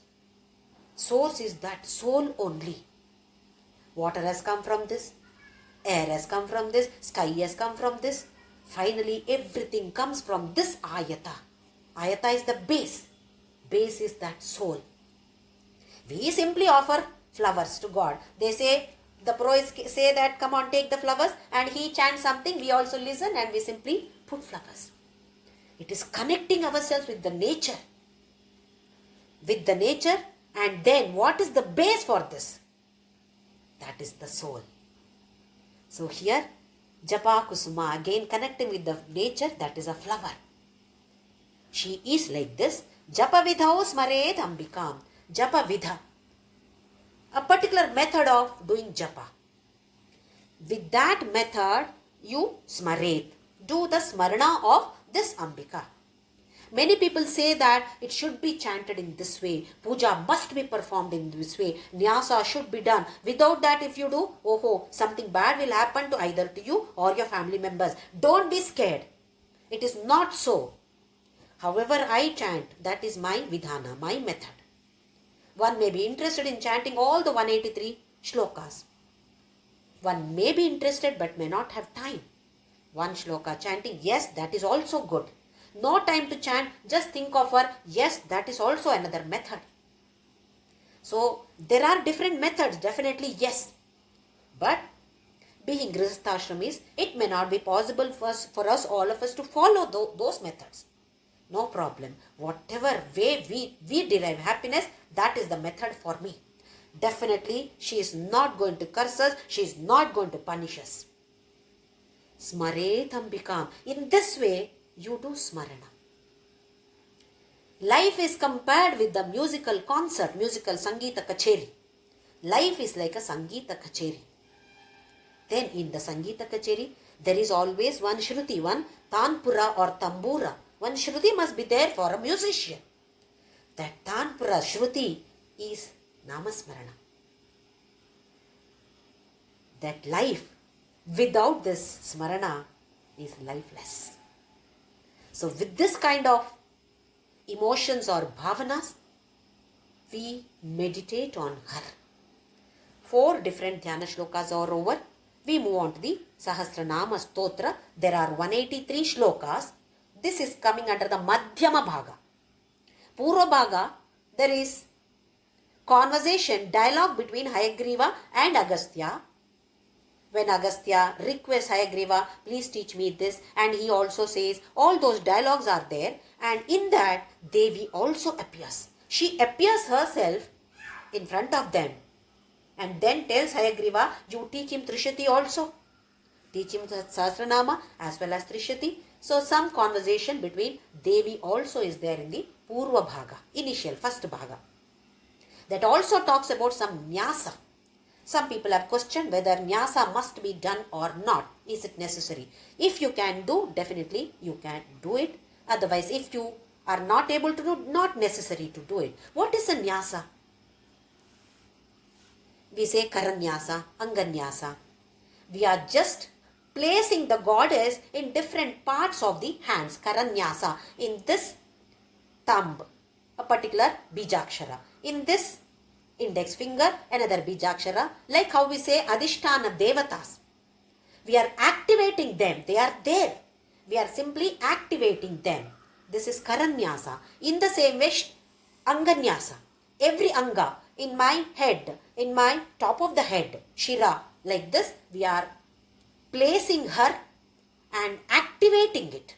Source is that soul only. Water has come from this, air has come from this, sky has come from this. Finally, everything comes from this ayata. Ayata is the base. Base is that soul. We simply offer flowers to God. They say, the Purohits say that, come on, take the flowers, and he chants something, we also listen and we simply put flowers. It is connecting ourselves with the nature. With the nature, and then what is the base for this? That is the soul. So here, Japa Kusuma, again connecting with the nature, that is a flower. She is like this. Japa vidhau smaret ambikam. Japa vidha. A particular method of doing japa. With that method, you smaret. Do the smarana of this Ambika. Many people say that it should be chanted in this way. Puja must be performed in this way. Nyasa should be done. Without that, if you do, something bad will happen to either to you or your family members. Don't be scared. It is not so. However I chant, that is my vidhana, my method. One may be interested in chanting all the 183 shlokas. One may be interested but may not have time. One shloka chanting, yes, that is also good. No time to chant, just think of her, yes, that is also another method. So, there are different methods, definitely yes. But, being Grihasthashramis, it may not be possible for us, all of us, to follow those methods. No problem. Whatever way we derive happiness, that is the method for me. Definitely, she is not going to curse us, she is not going to punish us. Smaret Ambikam. In this way, you do smarana. Life is compared with the musical concert, musical Sangeeta Kacheri. Life is like a Sangeeta Kacheri. Then in the Sangeeta Kacheri, there is always one Shruti, one Tanpura or Tambura. One Shruti must be there for a musician. That Tanpura Shruti is Namasmarana. That life without this Smarana is lifeless. So with this kind of emotions or bhavanas, we meditate on her. 4 different Dhyana Shlokas are over. We move on to the Sahasranama Stotra. There are 183 Shlokas. This is coming under the Madhyama Bhaga. Purva Bhaga, there is conversation, dialogue between Hayagriva and Agastya. When Agastya requests Hayagriva, please teach me this, and he also says, all those dialogues are there, and in that Devi also appears. She appears herself in front of them and then tells Hayagriva, you teach him Trishati also. Teach him Sahasranama as well as Trishati. So some conversation between Devi also is there in the Purva Bhaga, initial, first Bhaga. That also talks about some Nyasa. Some people have questioned whether Nyasa must be done or not. Is it necessary? If you can do, definitely you can do it. Otherwise, if you are not able to do, not necessary to do it. What is a Nyasa? We say Karanyasa, Anganyasa. We are just placing the goddess in different parts of the hands. Karanyasa. In this thumb, a particular Bijakshara. In this index finger, another Bijakshara. Like how we say Adhishtana Devatas. We are activating them. They are there. We are simply activating them. This is Karanyasa. In the same way, Anganyasa. Every Anga in my head, in my top of the head, Shira, like this, we are placing her and activating it.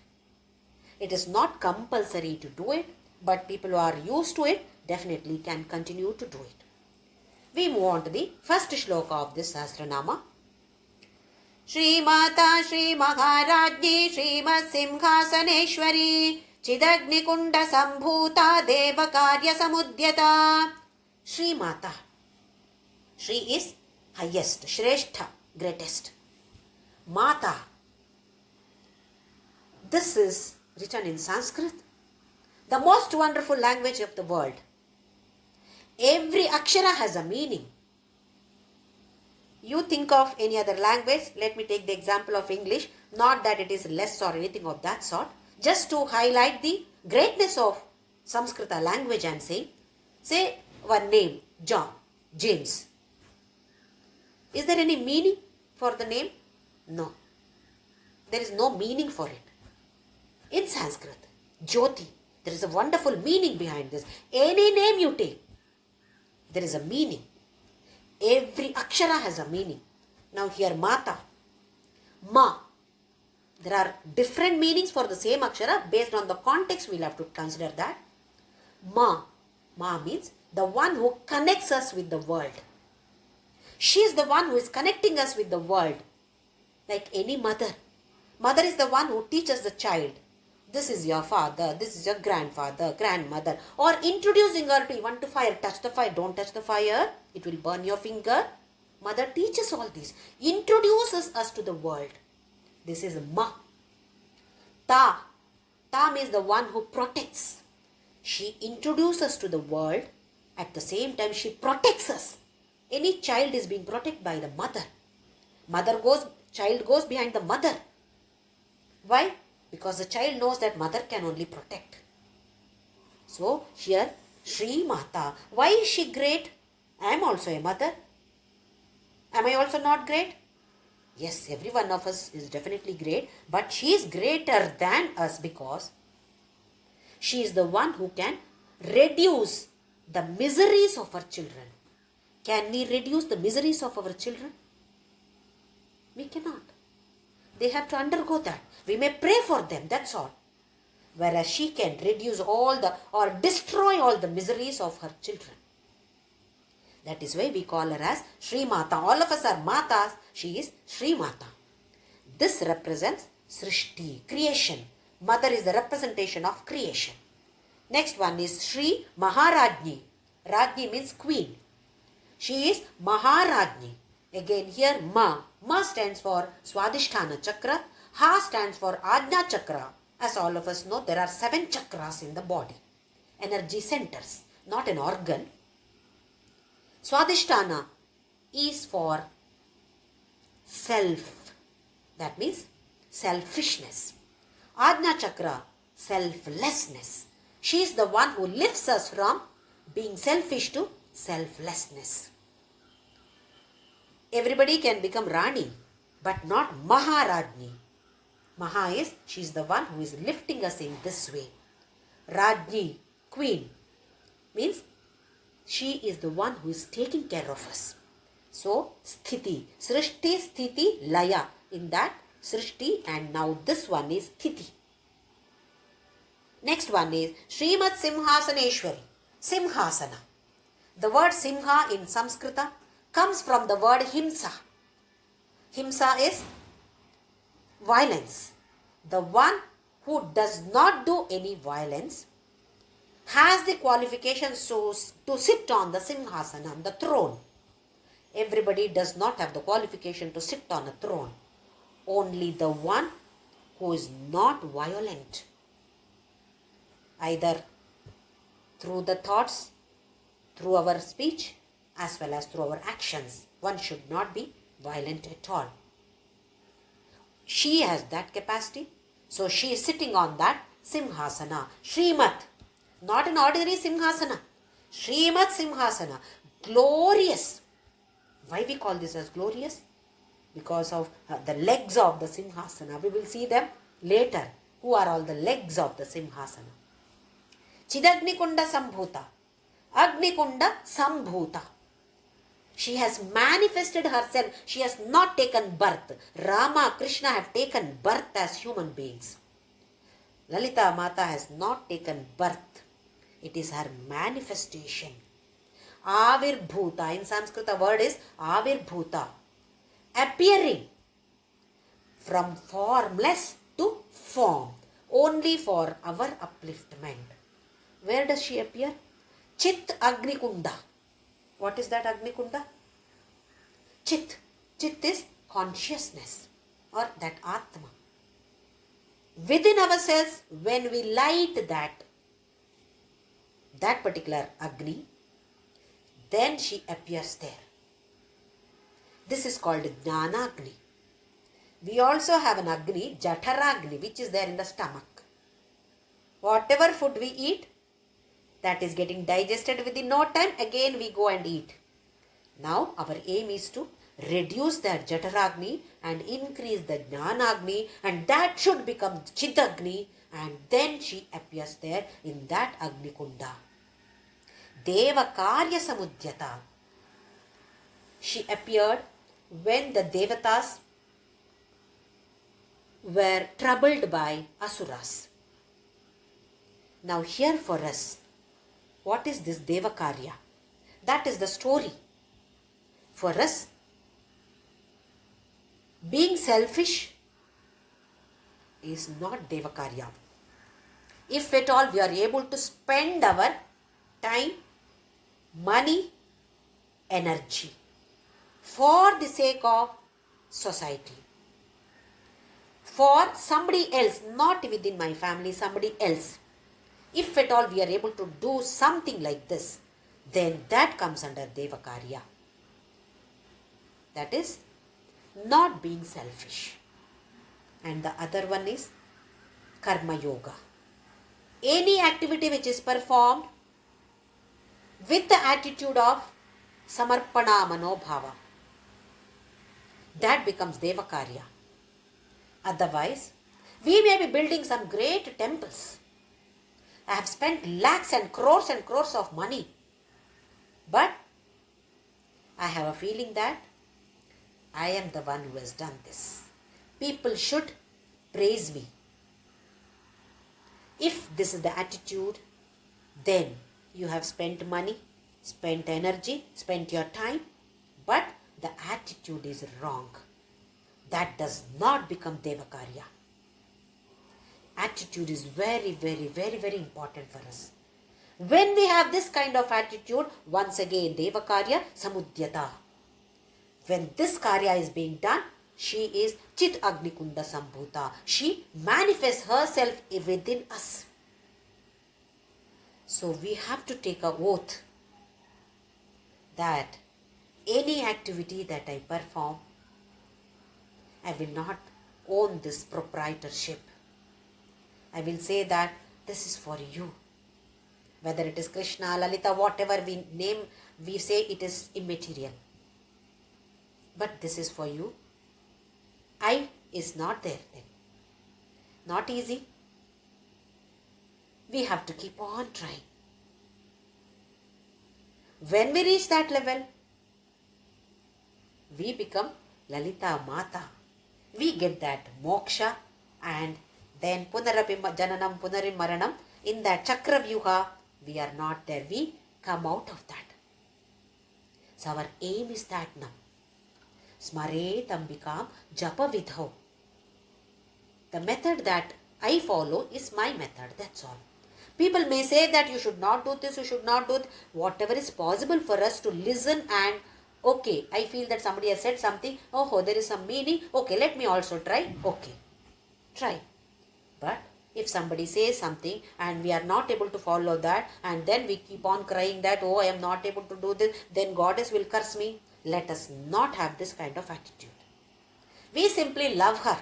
It is not compulsory to do it, but people who are used to it definitely can continue to do it. We move on to the first shloka of this Sahasranama. Shri Mata Shri Maharajni Shrimat Simhasaneshwari Chidagni Kunda Sambhuta Deva Karya Samudyata. Shri Mata. Shri is highest, Shrestha, greatest. Mata. This is written in Sanskrit, the most wonderful language of the world. Every akshara has a meaning. You think of any other language, let me take the example of English, not that it is less or anything of that sort, just to highlight the greatness of Sanskrita language I am saying. Say one name, John, James. Is there any meaning for the name? No. There is no meaning for it. In Sanskrit, JYOTHI, there is a wonderful meaning behind this. Any name you take, there is a meaning. Every akshara has a meaning. Now here Mata, Ma. There are different meanings for the same akshara. Based on the context, we'll have to consider that. Ma. Ma means the one who connects us with the world. She is the one who is connecting us with the world. Like any mother. Mother is the one who teaches the child. This is your father, this is your grandfather, grandmother. Or introducing her to, you want to fire, touch the fire, don't touch the fire, it will burn your finger. Mother teaches all this, introduces us to the world. This is Ma. Ta. Ta means the one who protects. She introduces us to the world. At the same time, she protects us. Any child is being protected by the mother. Child goes behind the mother. Why? Because the child knows that mother can only protect. So here, Shri Mata. Why is she great? I am also a mother. Am I also not great? Yes, every one of us is definitely great. But she is greater than us because she is the one who can reduce the miseries of our children. Can we reduce the miseries of our children? We cannot. They have to undergo that. We may pray for them, that's all. Whereas she can reduce or destroy all the miseries of her children. That is why we call her as Shri Mata. All of us are Matas. She is Shri Mata. This represents Srishti, creation. Mother is the representation of creation. Next one is Shri Maharajni. Rajni means queen. She is Maharajni. Again here Ma. Ma stands for Swadhisthana Chakra. Ha stands for Ajna Chakra. As all of us know, there are 7 chakras in the body. Energy centers, not an organ. Swadhisthana is for self. That means selfishness. Ajna Chakra, selflessness. She is the one who lifts us from being selfish to selflessness. Everybody can become Rani, but not Maharajni. Maha is, she is the one who is lifting us in this way. Rajni, queen, means She is the one who is taking care of us. So, Sthiti. Srishti, Sthiti, Laya. In that, Srishti, and now this one is Sthiti. Next one is Srimad Simhasaneshwari. Simhasana. The word Simha in Sanskrita comes from the word Himsa. Himsa is violence. The one who does not do any violence has the qualifications to sit on the Simhasana, on the throne. Everybody does not have the qualification to sit on a throne. Only the one who is not violent, either through the thoughts, through our speech, as well as through our actions. One should not be violent at all. She has that capacity, so she is sitting on that Simhasana. Srimat, not an ordinary Simhasana. Srimat Simhasana, glorious. Why we call this as glorious? Because of the legs of the Simhasana. We will see them later. Who are all the legs of the Simhasana? Chidagnikunda Sambhuta. Agnikunda Sambhuta. She has manifested herself. She has not taken birth. Rama, Krishna have taken birth as human beings. Lalitha Mata has not taken birth. It is her manifestation. Avirbhuta. In Sanskrit the word is Avirbhuta. Appearing from formless to form. Only for our upliftment. Where does she appear? Chit Agnikunda. What is that Agnikunda? Chit. Chit is consciousness or that Atma. Within ourselves, when we light that particular Agni, then she appears there. This is called Jnana Agni. We also have an Agni, Jataragni, which is there in the stomach. Whatever food we eat, that is getting digested within no time, again we go and eat. Now our aim is to reduce that Jataragni and increase the Jnanagni, and that should become Chidagni, and then she appears there in that Agni Kunda. Deva Karya Samudyata. She appeared when the Devatas were troubled by Asuras. Now here for us, what is this Devakarya? That is the story. For us, being selfish is not Devakarya. If at all we are able to spend our time, money, energy for the sake of society, for somebody else, not within my family, somebody else. If at all we are able to do something like this, then that comes under Devakarya. That is not being selfish. And the other one is Karma Yoga. Any activity which is performed with the attitude of Samarpana Manobhava, that becomes Devakarya. Otherwise, we may be building some great temples. I have spent lakhs and crores of money. But I have a feeling that I am the one who has done this. People should praise me. If this is the attitude, then you have spent money, spent energy, spent your time, but the attitude is wrong. That does not become Devakarya. Attitude is very, very, very, very important for us. When we have this kind of attitude, once again, Devakarya Samudyata. When this karya is being done, she is Chit Agnikunda Sambhuta. She manifests herself within us. So we have to take a oath that any activity that I perform, I will not own this proprietorship. I will say that this is for you. Whether it is Krishna, Lalitha, whatever we name, we say it is immaterial. But this is for you. I is not there then. Not easy. We have to keep on trying. When we reach that level, we become Lalita Mata. We get that moksha, and then Punarapi Jananam Punarim Maranam. In that Chakra Vyuha, we are not there. We come out of that. So our aim is that now. Smare Tambikam Japa Vidho. The method that I follow is my method, that's all. People may say that you should not do this, you should not do it. Whatever is possible for us to listen and, okay, I feel that somebody has said something, oh, there is some meaning, okay, let me also try, okay, try. But if somebody says something and we are not able to follow that, and then we keep on crying that, oh, I am not able to do this, then Goddess will curse me. Let us not have this kind of attitude. We simply love her.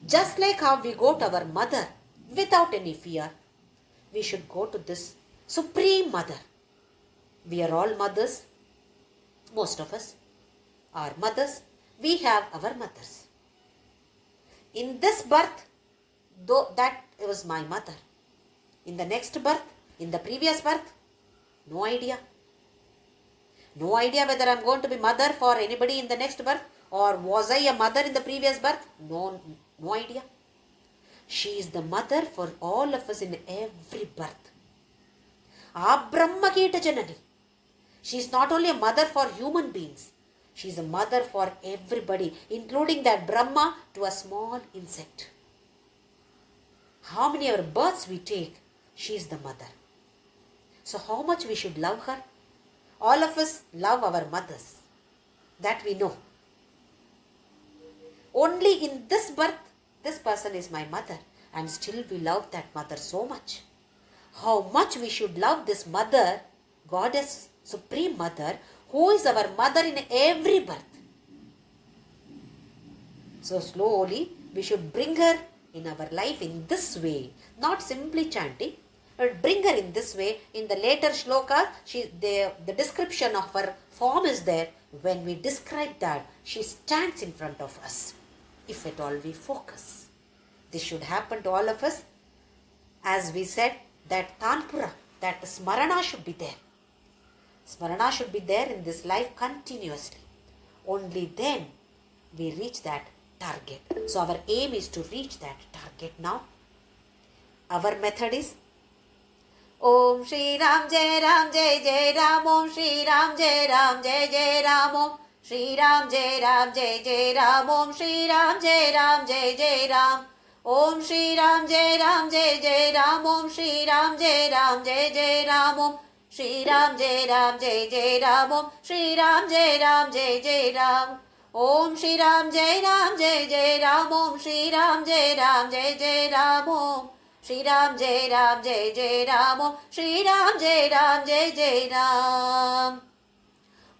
Just like how we go to our mother without any fear, we should go to this Supreme Mother. We are all mothers. Most of us are mothers. We have our mothers. In this birth, though that was my mother. In the next birth, in the previous birth, no idea. No idea whether I am going to be mother for anybody in the next birth, or was I a mother in the previous birth? No idea. She is the mother for all of us in every birth. Brahmakita Janani. She is not only a mother for human beings. She is a mother for everybody, including that Brahma to a small insect. How many other births we take, she is the mother. So how much we should love her? All of us love our mothers. That we know. Only in this birth, this person is my mother, and still we love that mother so much. How much we should love this mother, Goddess, Supreme Mother, who is our mother in every birth. So slowly we should bring her in our life in this way, not simply chanting, but bring her in this way. In the later shloka, the description of her form is there. When we describe that, she stands in front of us. If at all we focus. This should happen to all of us. As we said, that Tanpura, that Smarana should be there. Smarana should be there in this life continuously. Only then we reach that target. So our aim is to reach that target now. Our method is Om Shri Ram Jai Ram Jai Jai Ram Om Shri Ram Jai Ram Jai Jai Ram Om Shri Ram Jai Ram Jai Jai Ram Om Shri Ram Jai Ram Jai Jai Ram Om Shri Ram Jai Ram Jai Jai Ram Om Shri Ram Jai Ram Jai Jai Ram Om Shri Ram Jai Ram Jai Jai Ram Om Shri Ram Jai Ram Jai Jai Ram Om Shri Ram Jai Ram Jai Jai Ram Om Shri Ram Jai Ram Jai Jai Ram Om Shri Ram Jai Ram Jai Jai Ram Om Shri Ram Jai Ram Jai Jai Ram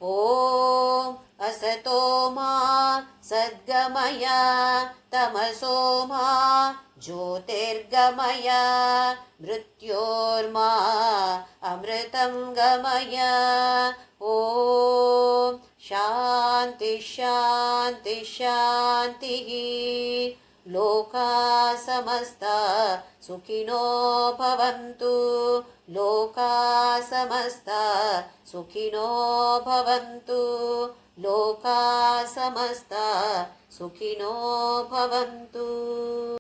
Om Asato Ma Sadgamaya Tamaso Ma Jyotirgamaya Mrityorma Amritam Gamaya Om Shanti Shanti Shanti Loka Samasta Sukhino Bhavantu Loka Samasta Sukhino Bhavantu Loka Samasta Sukhino Bhavantu.